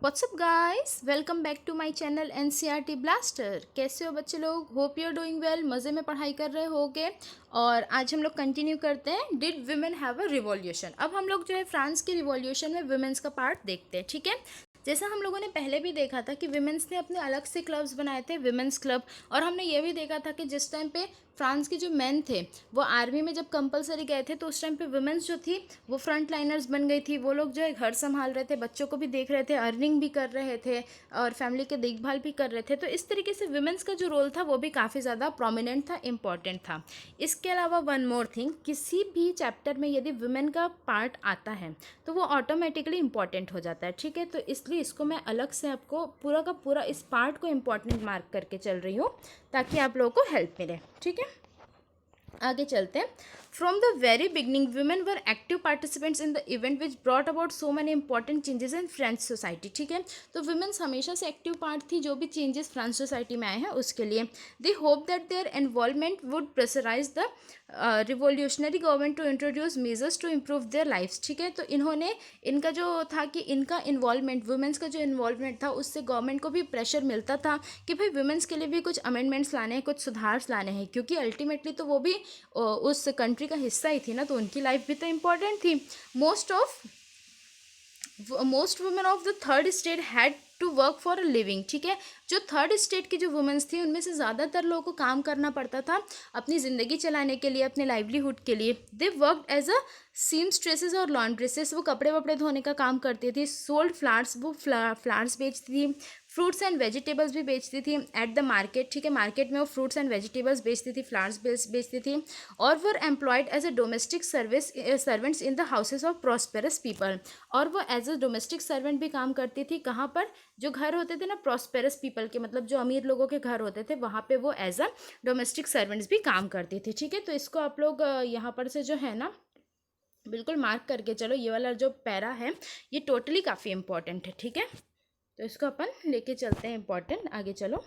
WhatsApp guys, welcome back to my channel NCERT blaster. कैसे हो बच्चे लोग? Hope you are doing well, मज़े में पढ़ाई कर रहे होगे। और आज हम लोग कंटिन्यू करते हैं, did women have a revolution. अब हम लोग जो है फ्रांस की रिवॉल्यूशन में वुमेन्स का पार्ट देखते हैं, ठीक है। जैसा हम लोगों ने पहले भी देखा था कि विमेंस ने अपने अलग से क्लब्स बनाए थे, विमेंस क्लब। और हमने ये भी देखा था कि जिस टाइम पे फ्रांस के जो मेन थे वो आर्मी में जब कंपलसरी गए थे तो उस टाइम पे वुमेन्स जो थी वो फ्रंट लाइनर्स बन गई थी। वो लोग जो है घर संभाल रहे थे, बच्चों को भी देख रहे थे, अर्निंग भी कर रहे थे और फैमिली के देखभाल भी कर रहे थे। तो इस तरीके से वुमेन्स का जो रोल था वो भी काफ़ी ज़्यादा प्रोमिनेंट था, इंपॉर्टेंट था। इसके अलावा वन मोर थिंग, किसी भी चैप्टर में यदि वुमेन का पार्ट आता है तो वो ऑटोमेटिकली इंपॉर्टेंट हो जाता है, ठीक है। तो इसलिए इसको मैं अलग से आपको पूरा का पूरा इस पार्ट को इंपॉर्टेंट मार्क करके चल रही हूँ ताकि आप लोगों को हेल्प मिले, ठीक है। आगे चलते हैं। From the very beginning women were active participants in the event which brought about so many important changes in French society, ठीक है। तो वुमेन्स हमेशा से एक्टिव पार्ट थी जो भी चेंजेस फ्रेंच सोसाइटी में आए हैं उसके लिए। They hope that their involvement would pressurise the revolutionary government to introduce measures to improve their lifes, ठीक है। तो इन्होंने इनका जो था कि इनका इन्वॉल्वमेंट, वुमेन्स का जो इन्वॉल्वमेंट था उससे गवर्नमेंट को भी प्रेशर मिलता था कि भाई वुमेन्स के लिए भी कुछ अमेंडमेंट्स लाने हैं, कुछ सुधार लाने हैं, क्योंकि अल्टीमेटली तो वो भी उस कंट्री का हिस्सा ही थी ना, तो उनकी लाइफ भी तो इम्पोर्टेंट थी। Most women of the third state had to work for a living, ठीक है। जो थर्ड स्टेट की जो वुमेन्स थी उनमें से ज़्यादातर लोगों को काम करना पड़ता था अपनी ज़िंदगी चलाने के लिए, अपने लाइवलीहुड के लिए। दे वर्क एज अ सीमस्ट्रेसेस और लॉन्ड्रेसेस, वो कपड़े वपड़े धोने का काम करती थी। सोल्ड फ्लावर्स, वो फ्लावर्स बेचती थी। फ्रूट्स एंड वेजिटेबल्स भी बेचती थी एट द मार्केट, ठीक है। मार्केट में वो फ्रूट्स एंड वेजिटेबल्स बेचती थी, फ्लावर्स बेचती थी। और were employed as a domestic servants in the houses of prosperous people. और वो एज अ डोमेस्टिक सर्वेंट भी काम करती थी। कहाँ पर? जो घर होते थे ना प्रॉस्पेरस पीपल के, मतलब जो अमीर लोगों के घर होते थे, वहाँ पे वो एज अ डोमेस्टिक सर्वेंट्स भी काम करती थी, ठीक है। तो इसको आप लोग यहाँ पर से जो है ना बिल्कुल मार्क करके चलो। ये वाला जो पैरा है ये टोटली काफ़ी इंपॉर्टेंट है, ठीक है। तो इसको अपन लेके चलते हैं इंपॉर्टेंट। आगे चलो।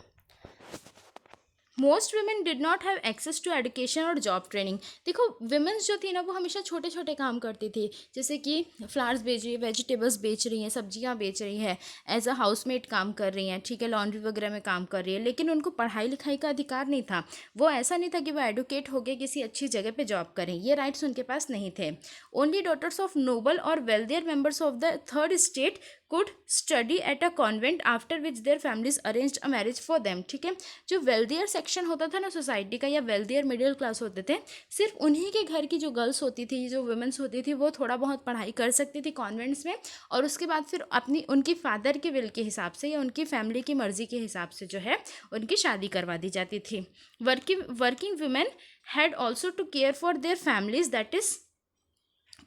Most women did not have access to education और जॉब ट्रेनिंग। देखो वुमेन्स जो थी ना वो हमेशा छोटे छोटे काम करती थी, जैसे कि फ्लावर्स बेच रही है, वेजिटेबल्स बेच रही हैं, सब्जियां बेच रही है, एज अ हाउसमेट काम कर रही हैं, ठीक है, लॉन्ड्री वगैरह में काम कर रही है। लेकिन उनको पढ़ाई लिखाई का अधिकार नहीं था। वो ऐसा नहीं था कि वो एडुकेट हो गए किसी अच्छी जगह पे जॉब करें, ये राइट्स उनके पास नहीं थे। ओनली डॉटर्स ऑफ नोबल और wealthier members of the third state could study at a convent after which their families arranged a marriage for them, ठीक है। जो वेल्दियर सेक्शन होता था ना सोसाइटी का, या वेल्दियर मिडिल क्लास होते थे, सिर्फ उन्हीं के घर की जो गर्ल्स होती थी, जो वुमेन्स होती थी, वो थोड़ा बहुत पढ़ाई कर सकती थी कॉन्वेंट्स में। और उसके बाद फिर अपनी उनकी फादर के विल के हिसाब से या उनकी फैमिली की मर्जी के हिसाब से जो है उनकी शादी करवा दी जाती थी। Working women had also to care for their families, that is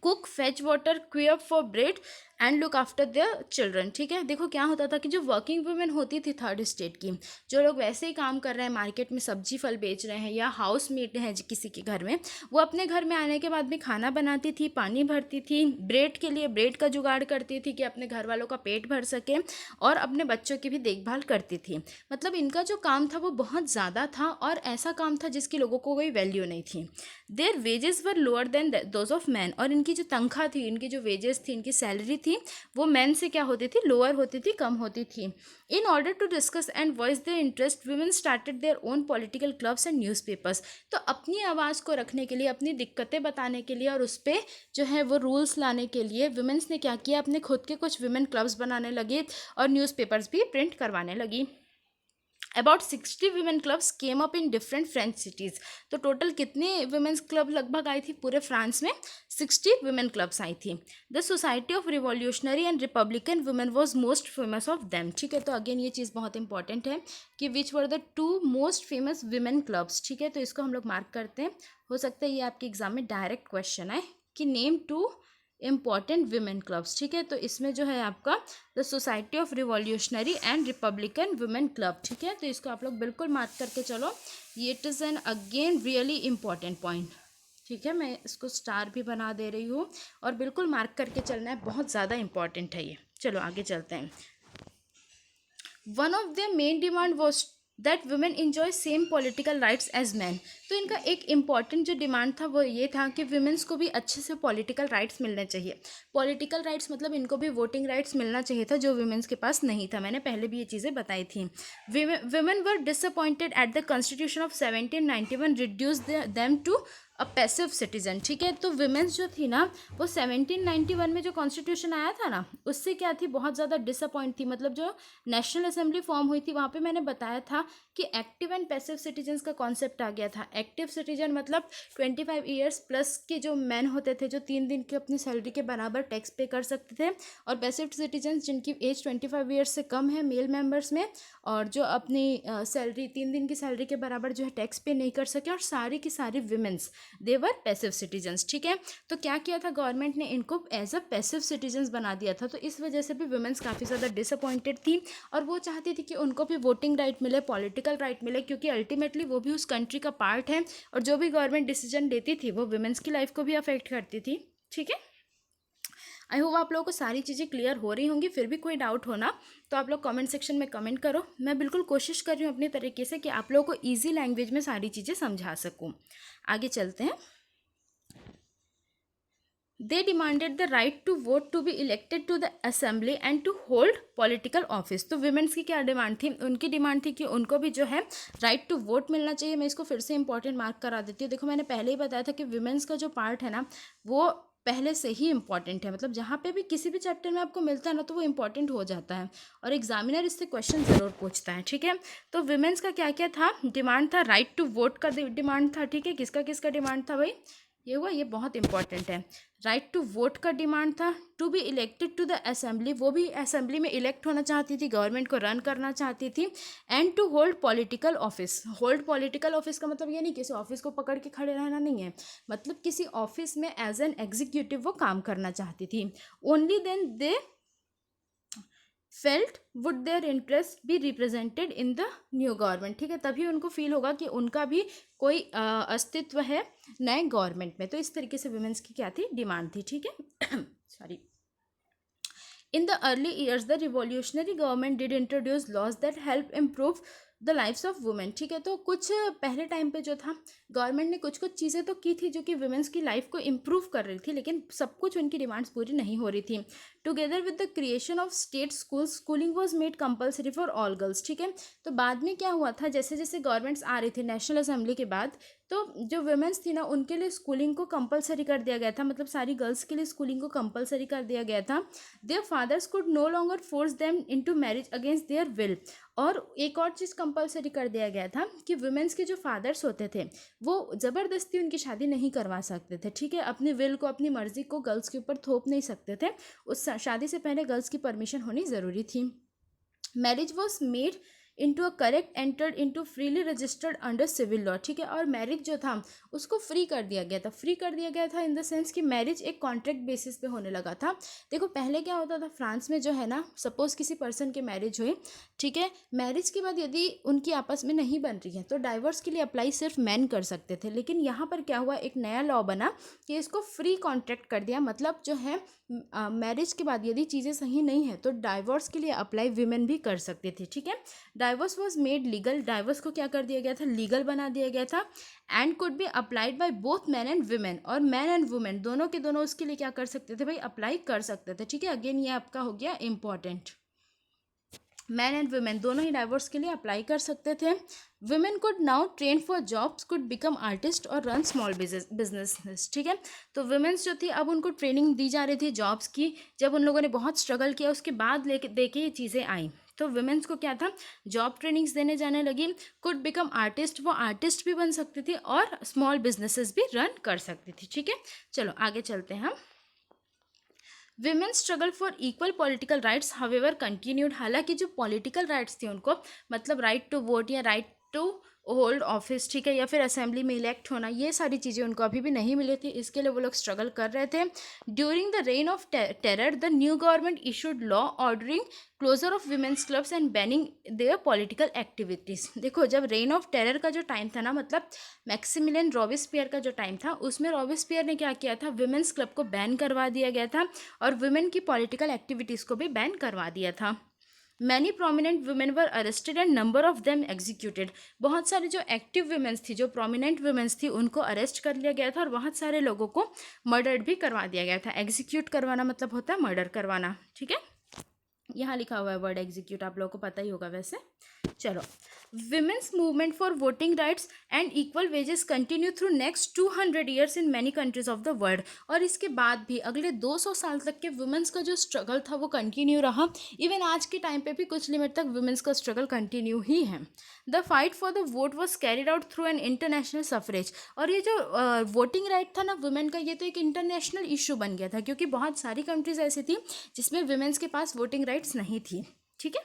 cook, fetch water, queue up for bread and look after their children, ठीक है। देखो क्या होता था कि जो वर्किंग वुमेन होती थी थर्ड स्टेट की, जो लोग वैसे ही काम कर रहे हैं, मार्केट में सब्जी फल बेच रहे हैं या हाउस मेट हैं किसी के घर में, वो अपने घर में आने के बाद भी खाना बनाती थी, पानी भरती थी, ब्रेड के लिए ब्रेड का जुगाड़ करती थी कि अपने घर वालों का पेट भर सके, और अपने बच्चों की भी देखभाल करती थी। मतलब इनका जो काम था वो बहुत ज़्यादा था और ऐसा काम था जिसकी लोगों को कोई वैल्यू नहीं थी। Their wages were lower than those of man, और इनकी जो तनख्वाह थी, इनकी जो वेजेस थी, इनकी सैलरी थी, वो मैन से क्या होती थी? लोअर होती थी, कम होती थी। In order to discuss and voice their interest women started their own political clubs and newspapers. तो अपनी आवाज़ को रखने के लिए, अपनी दिक्कतें बताने के लिए और उस पर जो है वो रूल्स लाने के लिए वुमेन्स ने क्या किया? अपने खुद के कुछ वुमेन क्लब्स बनाने लगी और न्यूज़पेपर्स भी प्रिंट करवाने लगी। About 60 women clubs came up in different French cities. तो टोटल कितने वुमेन्स क्लब लगभग आई थी पूरे फ्रांस में? 60 वुमेन क्लब्स आई थी। The society of revolutionary and Republican women was most famous of them, ठीक है। तो अगेन ये चीज़ बहुत इंपॉर्टेंट है कि which were the 2 most famous women clubs, ठीक है। तो इसको हम लोग मार्क करते हैं। हो सकता है ये आपके एग्जाम में डायरेक्ट क्वेश्चन आए कि नेम 2 इम्पॉर्टेंट वुमेन क्लब्स, ठीक है। तो इसमें जो है आपका the society of revolutionary and Republican women club, ठीक है। तो इसको आप लोग बिल्कुल मार्क करके चलो। ये it is an again really important point, ठीक है। मैं इसको स्टार भी बना दे रही हूँ और बिल्कुल मार्क करके चलना है, बहुत ज़्यादा इंपॉर्टेंट है ये। चलो आगे चलते हैं। One of the main demand was that women enjoy same political rights as man. तो इनका एक इम्पॉर्टेंट जो डिमांड था वो ये था कि वुमेन्स को भी अच्छे से पॉलिटिकल राइट्स मिलने चाहिए। पॉलिटिकल राइट्स मतलब इनको भी वोटिंग राइट्स मिलना चाहिए था, जो वुमेन्स के पास नहीं था। मैंने पहले भी ये चीज़ें बताई थी। Women were disappointed at the constitution of 1791 reduce them to a passive citizen. ठीक है, तो वुमेन्स जो थी ना वो 1791 में जो कॉन्स्टिट्यूशन आया था ना, उससे क्या थी, बहुत ज़्यादा डिसअपॉइंट थी। मतलब जो नेशनल असेंबली फॉर्म हुई थी वहाँ पे मैंने बताया था कि एक्टिव एंड पैसिव सिटीजन्स का कॉन्सेप्ट आ गया था। एक्टिव सिटीजन मतलब 25 ईयर्स प्लस के जो मैन होते थे, जो 3 दिन की अपनी सैलरी के बराबर टैक्स पे कर सकते थे, और पैसिव सिटीजन्स जिनकी एज 25 ईयर्स से कम है मेल मेंबर्स में, और जो अपनी सैलरी 3 दिन की सैलरी के बराबर जो है टैक्स पे नहीं कर सके, और सारी की सारी विमेंस देवर पैसिव सिटीजन्स। ठीक है, तो क्या किया था गवर्नमेंट ने, इनको एज अ पैसिव सिटीजन्स बना दिया था। तो इस वजह से भी वुमेन्स काफ़ी ज़्यादा डिसअपॉइंटेड थी, और वो चाहती थी कि उनको भी वोटिंग राइट मिले, पॉलिटिकल राइट मिले, क्योंकि अल्टीमेटली वो भी उस कंट्री का पार्ट है, और जो भी गवर्नमेंट डिसीजन लेती थी वो वुमेन्स की लाइफ को भी अफेक्ट करती थी। ठीक है, आई होप आप लोगों को सारी चीज़ें क्लियर हो रही होंगी। फिर भी कोई डाउट हो ना तो आप लोग कमेंट सेक्शन में कमेंट करो। मैं बिल्कुल कोशिश कर रही हूँ अपने तरीके से कि आप लोगों को ईजी लैंग्वेज में सारी चीज़ें समझा सकूँ। आगे चलते हैं। They demanded the right to vote to be elected to the assembly and to hold political office। तो वुमेन्स की क्या डिमांड थी, उनकी डिमांड थी कि उनको भी जो है राइट टू वोट मिलना चाहिए। मैं इसको फिर से इंपॉर्टेंट मार्क करा देती हूँ। देखो मैंने पहले ही बताया था कि वुमेन्स का जो पार्ट है ना वो पहले से ही इंपॉर्टेंट है। मतलब जहाँ पे भी किसी भी चैप्टर में आपको मिलता है ना तो वो इंपॉर्टेंट हो जाता है, और एग्जामिनर इससे क्वेश्चन ज़रूर पूछता है। ठीक है, तो वुमेन्स का क्या क्या था, डिमांड था राइट टू वोट का डिमांड था। ठीक है, किसका किसका डिमांड था भाई, ये हुआ, ये बहुत इंपॉर्टेंट है। राइट टू वोट का डिमांड था। To be elected to the assembly, वो भी असेंबली में इलेक्ट होना चाहती थी, गवर्नमेंट को रन करना चाहती थी। And to hold political office. Hold political office का मतलब ये नहीं किसी ऑफिस को पकड़ के खड़े रहना नहीं है, मतलब किसी ऑफिस में एज एन एग्जीक्यूटिव वो काम करना चाहती थी। Only then they felt would their interest be represented in the new government. ठीक है, तभी उनको फील होगा कि उनका भी कोई अस्तित्व है नए गवर्नमेंट में। तो इस तरीके से वुमेन्स की क्या थी, डिमांड थी। ठीक है, sorry. In the early years, the revolutionary government did introduce laws that help improve the lifes of women. ठीक है, तो कुछ पहले टाइम पे जो था गवर्नमेंट ने कुछ कुछ चीज़ें तो की थी जो कि वुमेन्स की लाइफ को इम्प्रूव कर रही थी, लेकिन सब कुछ उनकी डिमांड्स पूरी नहीं हो रही थी। Together with the creation of state schools, schooling was made compulsory for all girls. ठीक है, तो बाद में क्या हुआ था, जैसे जैसे गवर्नमेंट्स आ रही थी नेशनल असेंबली के बाद, तो जो वुमेन्स थी ना उनके लिए स्कूलिंग को कंपलसरी कर दिया गया था। मतलब सारी गर्ल्स के लिए स्कूलिंग को कंपलसरी कर दिया गया था। Their fathers could no longer force them into marriage against their will. और एक और चीज़ कंपलसरी कर दिया गया था कि वुमेन्स के जो फादर्स होते थे वो ज़बरदस्ती उनकी शादी नहीं करवा सकते थे। ठीक है, अपने विल को, अपनी मर्जी को गर्ल्स के ऊपर थोप नहीं सकते थे। उस शादी से पहले गर्ल्स की परमिशन होनी ज़रूरी थी। Marriage was made into a correct entered into freely registered under civil law. ठीक है, और मैरिज जो था उसको फ्री कर दिया गया था। फ्री कर दिया गया था इन द सेंस कि मैरिज एक कॉन्ट्रैक्ट बेसिस पे होने लगा था। देखो पहले क्या होता था, फ्रांस में जो है ना, सपोज किसी पर्सन की मैरिज हुई, ठीक है, मैरिज के बाद यदि उनकी आपस में नहीं बन रही है तो डाइवोर्स के लिए अप्लाई सिर्फ मैन कर सकते थे। लेकिन यहाँ पर क्या हुआ, एक नया लॉ बना कि इसको फ्री कॉन्ट्रैक्ट कर दिया। मतलब जो है मैरिज के बाद यदि चीज़ें सही नहीं है तो डाइवोर्स के लिए अप्लाई वीमेन भी कर सकते थे। ठीक है, divorce was made legal. Divorce को क्या कर दिया गया था, लीगल बना दिया गया था। And could be applied by both man and women, और मैन एंड वुमेन दोनों के दोनों उसके लिए क्या कर सकते थे भाई, अप्लाई कर सकते थे। ठीक है, अगेन ये आपका हो गया इंपॉर्टेंट। मैन एंड वुमेन दोनों ही डाइवोर्स के लिए अप्लाई कर सकते थे। Women could now train for jobs, could become artist और रन स्मॉल बिजनेस। ठीक है, तो वुमेन्स जो थी अब उनको ट्रेनिंग दी जा रही थी जॉब्स की। जब उन लोगों ने बहुत स्ट्रगल किया उसके बाद लेके देखे ये चीज़ें आई, तो वुमेन्स को क्या था, जॉब ट्रेनिंग्स देने जाने लगी। कुड बिकम आर्टिस्ट, वो आर्टिस्ट भी बन सकती थी और स्मॉल बिजनेसेस भी रन कर सकती थी। ठीक है, चलो आगे चलते हैं हम। Women struggle for equal political rights however continued. हालांकि जो पॉलिटिकल राइट्स थी उनको, मतलब राइट टू वोट या राइट टू होल्ड ऑफिस, ठीक है, या फिर असेंबली में इलेक्ट होना, ये सारी चीज़ें उनको अभी भी नहीं मिली थी। इसके लिए वो लोग स्ट्रगल कर रहे थे। During the reign of terror the new government issued law ordering closure of women's clubs and banning their political activities. देखो जब रेन ऑफ टेरर का जो टाइम था ना, मतलब मैक्सिमिलियन रॉबिस्पियर का जो टाइम था, उसमें रॉबिस्पियर ने क्या किया था, विमेंस क्लब को बैन करवा दिया गया था और वुमेन की पॉलिटिकल एक्टिविटीज़ को भी बैन करवा दिया था। Many prominent women were arrested and number of them executed. बहुत सारे जो एक्टिव वुमेन्स थी, जो प्रोमिनेंट वुमेन्स थी, उनको अरेस्ट कर लिया गया था और बहुत सारे लोगों को मर्डर भी करवा दिया गया था। एग्जीक्यूट करवाना मतलब होता है मर्डर करवाना, ठीक है। यहाँ लिखा हुआ है वर्ड एग्जीक्यूट, आप लोगों को पता ही होगा वैसे। चलो, women's movement for voting rights and equal wages continue through next 200 years in many countries of the world. और इसके बाद भी अगले 200 साल तक के वुमेन्स का जो स्ट्रगल था वो कंटिन्यू रहा। इवन आज के टाइम पे भी कुछ लिमिट तक वुमेन्स का स्ट्रगल कंटिन्यू ही है। The fight for the vote was carried out through an international suffrage. और ये जो वोटिंग राइट था ना वुमेन का, ये तो एक इंटरनेशनल इशू बन गया था, क्योंकि बहुत सारी कंट्रीज ऐसी थी जिसमें वुमेन्स के पास वोटिंग राइट्स नहीं थी, ठीक है।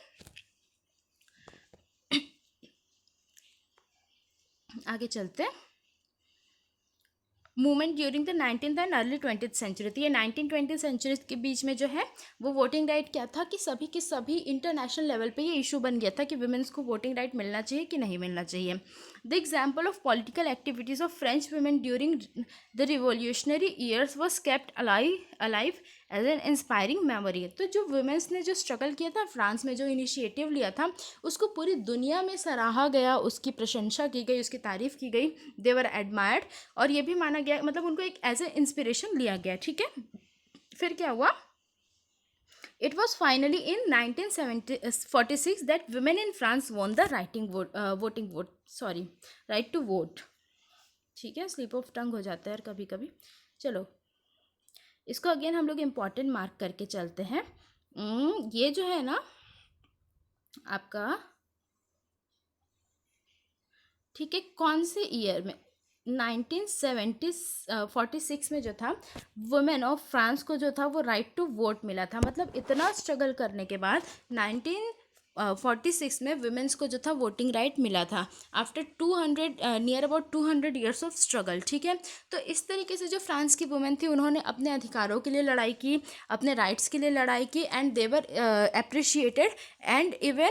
आगे चलते हैं। Movement during the 19th and early 20th century. तो ये 19-20 सेंचुरी के बीच में जो है वो वोटिंग राइट क्या था कि सभी के सभी इंटरनेशनल लेवल पे ये इशू बन गया था कि वुमेन्स को वोटिंग राइट मिलना चाहिए कि नहीं मिलना चाहिए। The example of political activities of French women during the revolutionary years was kept alive as an inspiring memory. तो जो वुमेन्स ने जो स्ट्रगल किया था फ्रांस में, जो इनिशिएटिव लिया था, उसको पूरी दुनिया में सराहा गया, उसकी प्रशंसा की गई, उसकी तारीफ़ की गई। दे वर एडमायर्ड, और ये भी माना गया, मतलब उनको एक एज ए इंस्पिरेशन लिया गया, ठीक है। फिर क्या हुआ? It was finally in 1946 that women in France won the right to vote। ठीक है, स्लिप ऑफ टंग हो जाता है कभी कभी। चलो, इसको अगेन हम लोग इम्पॉर्टेंट मार्क करके चलते हैं। ये जो है ना आपका, ठीक है, कौन से ईयर में? 1946 में जो था वुमेन ऑफ फ्रांस को जो था वो राइट टू वोट मिला था। मतलब इतना स्ट्रगल करने के बाद 1946 में वुमेन्स को जो था वोटिंग राइट मिला था, after 200 near about 200 years of struggle, ठीक है। तो इस तरीके से जो फ्रांस की वुमेन थी उन्होंने अपने अधिकारों के लिए लड़ाई की, अपने राइट्स के लिए लड़ाई की, and they were appreciated and even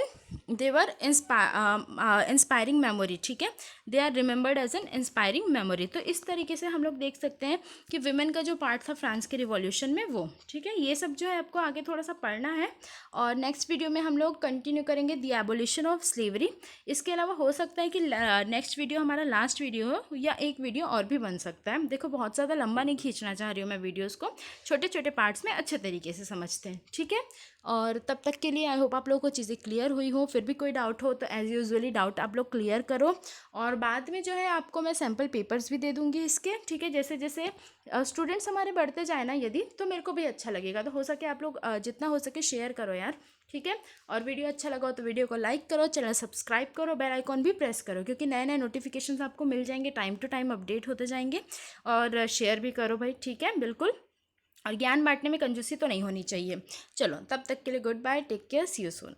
they were inspiring memory, ठीक है। They are remembered as an inspiring memory. तो इस तरीके से हम लोग देख सकते हैं कि विमेन का जो पार्ट था फ्रांस के रिवॉल्यूशन में वो, ठीक है। ये सब जो है आपको आगे थोड़ा सा पढ़ना है, और नेक्स्ट वीडियो में हम लोग कंटिन्यू करेंगे द एबोलिशन ऑफ स्लेवरी। इसके अलावा हो सकता है कि नेक्स्ट वीडियो हमारा लास्ट वीडियो हो, या एक वीडियो और भी बन सकता है। देखो, बहुत ज़्यादा लंबा नहीं खींचना चाह रही हूँ मैं वीडियोज़ को, छोटे छोटे पार्ट्स में अच्छे तरीके से समझते हैं, ठीक है। और तब तक के लिए आई होप आप लोगों को चीज़ें क्लियर हुई हो। फिर भी कोई डाउट हो तो एज़ यूजुअली डाउट आप लोग क्लियर करो, और बाद में जो है आपको मैं सैम्पल पेपर्स भी दे दूँगी इसके, ठीक है। जैसे जैसे स्टूडेंट्स हमारे बढ़ते जाए ना यदि, तो मेरे को भी अच्छा लगेगा। तो हो सके आप लोग जितना हो सके शेयर करो यार, ठीक है। और वीडियो अच्छा लगा हो तो वीडियो को लाइक करो, चैनल सब्सक्राइब करो, बेल आइकॉन भी प्रेस करो, क्योंकि नए नए नोटिफिकेशंस आपको मिल जाएंगे, टाइम टू टाइम अपडेट होते जाएंगे। और शेयर भी करो भाई, ठीक है, बिल्कुल। और ज्ञान बांटने में कंजूसी तो नहीं होनी चाहिए। चलो, तब तक के लिए goodbye, take care, see you soon.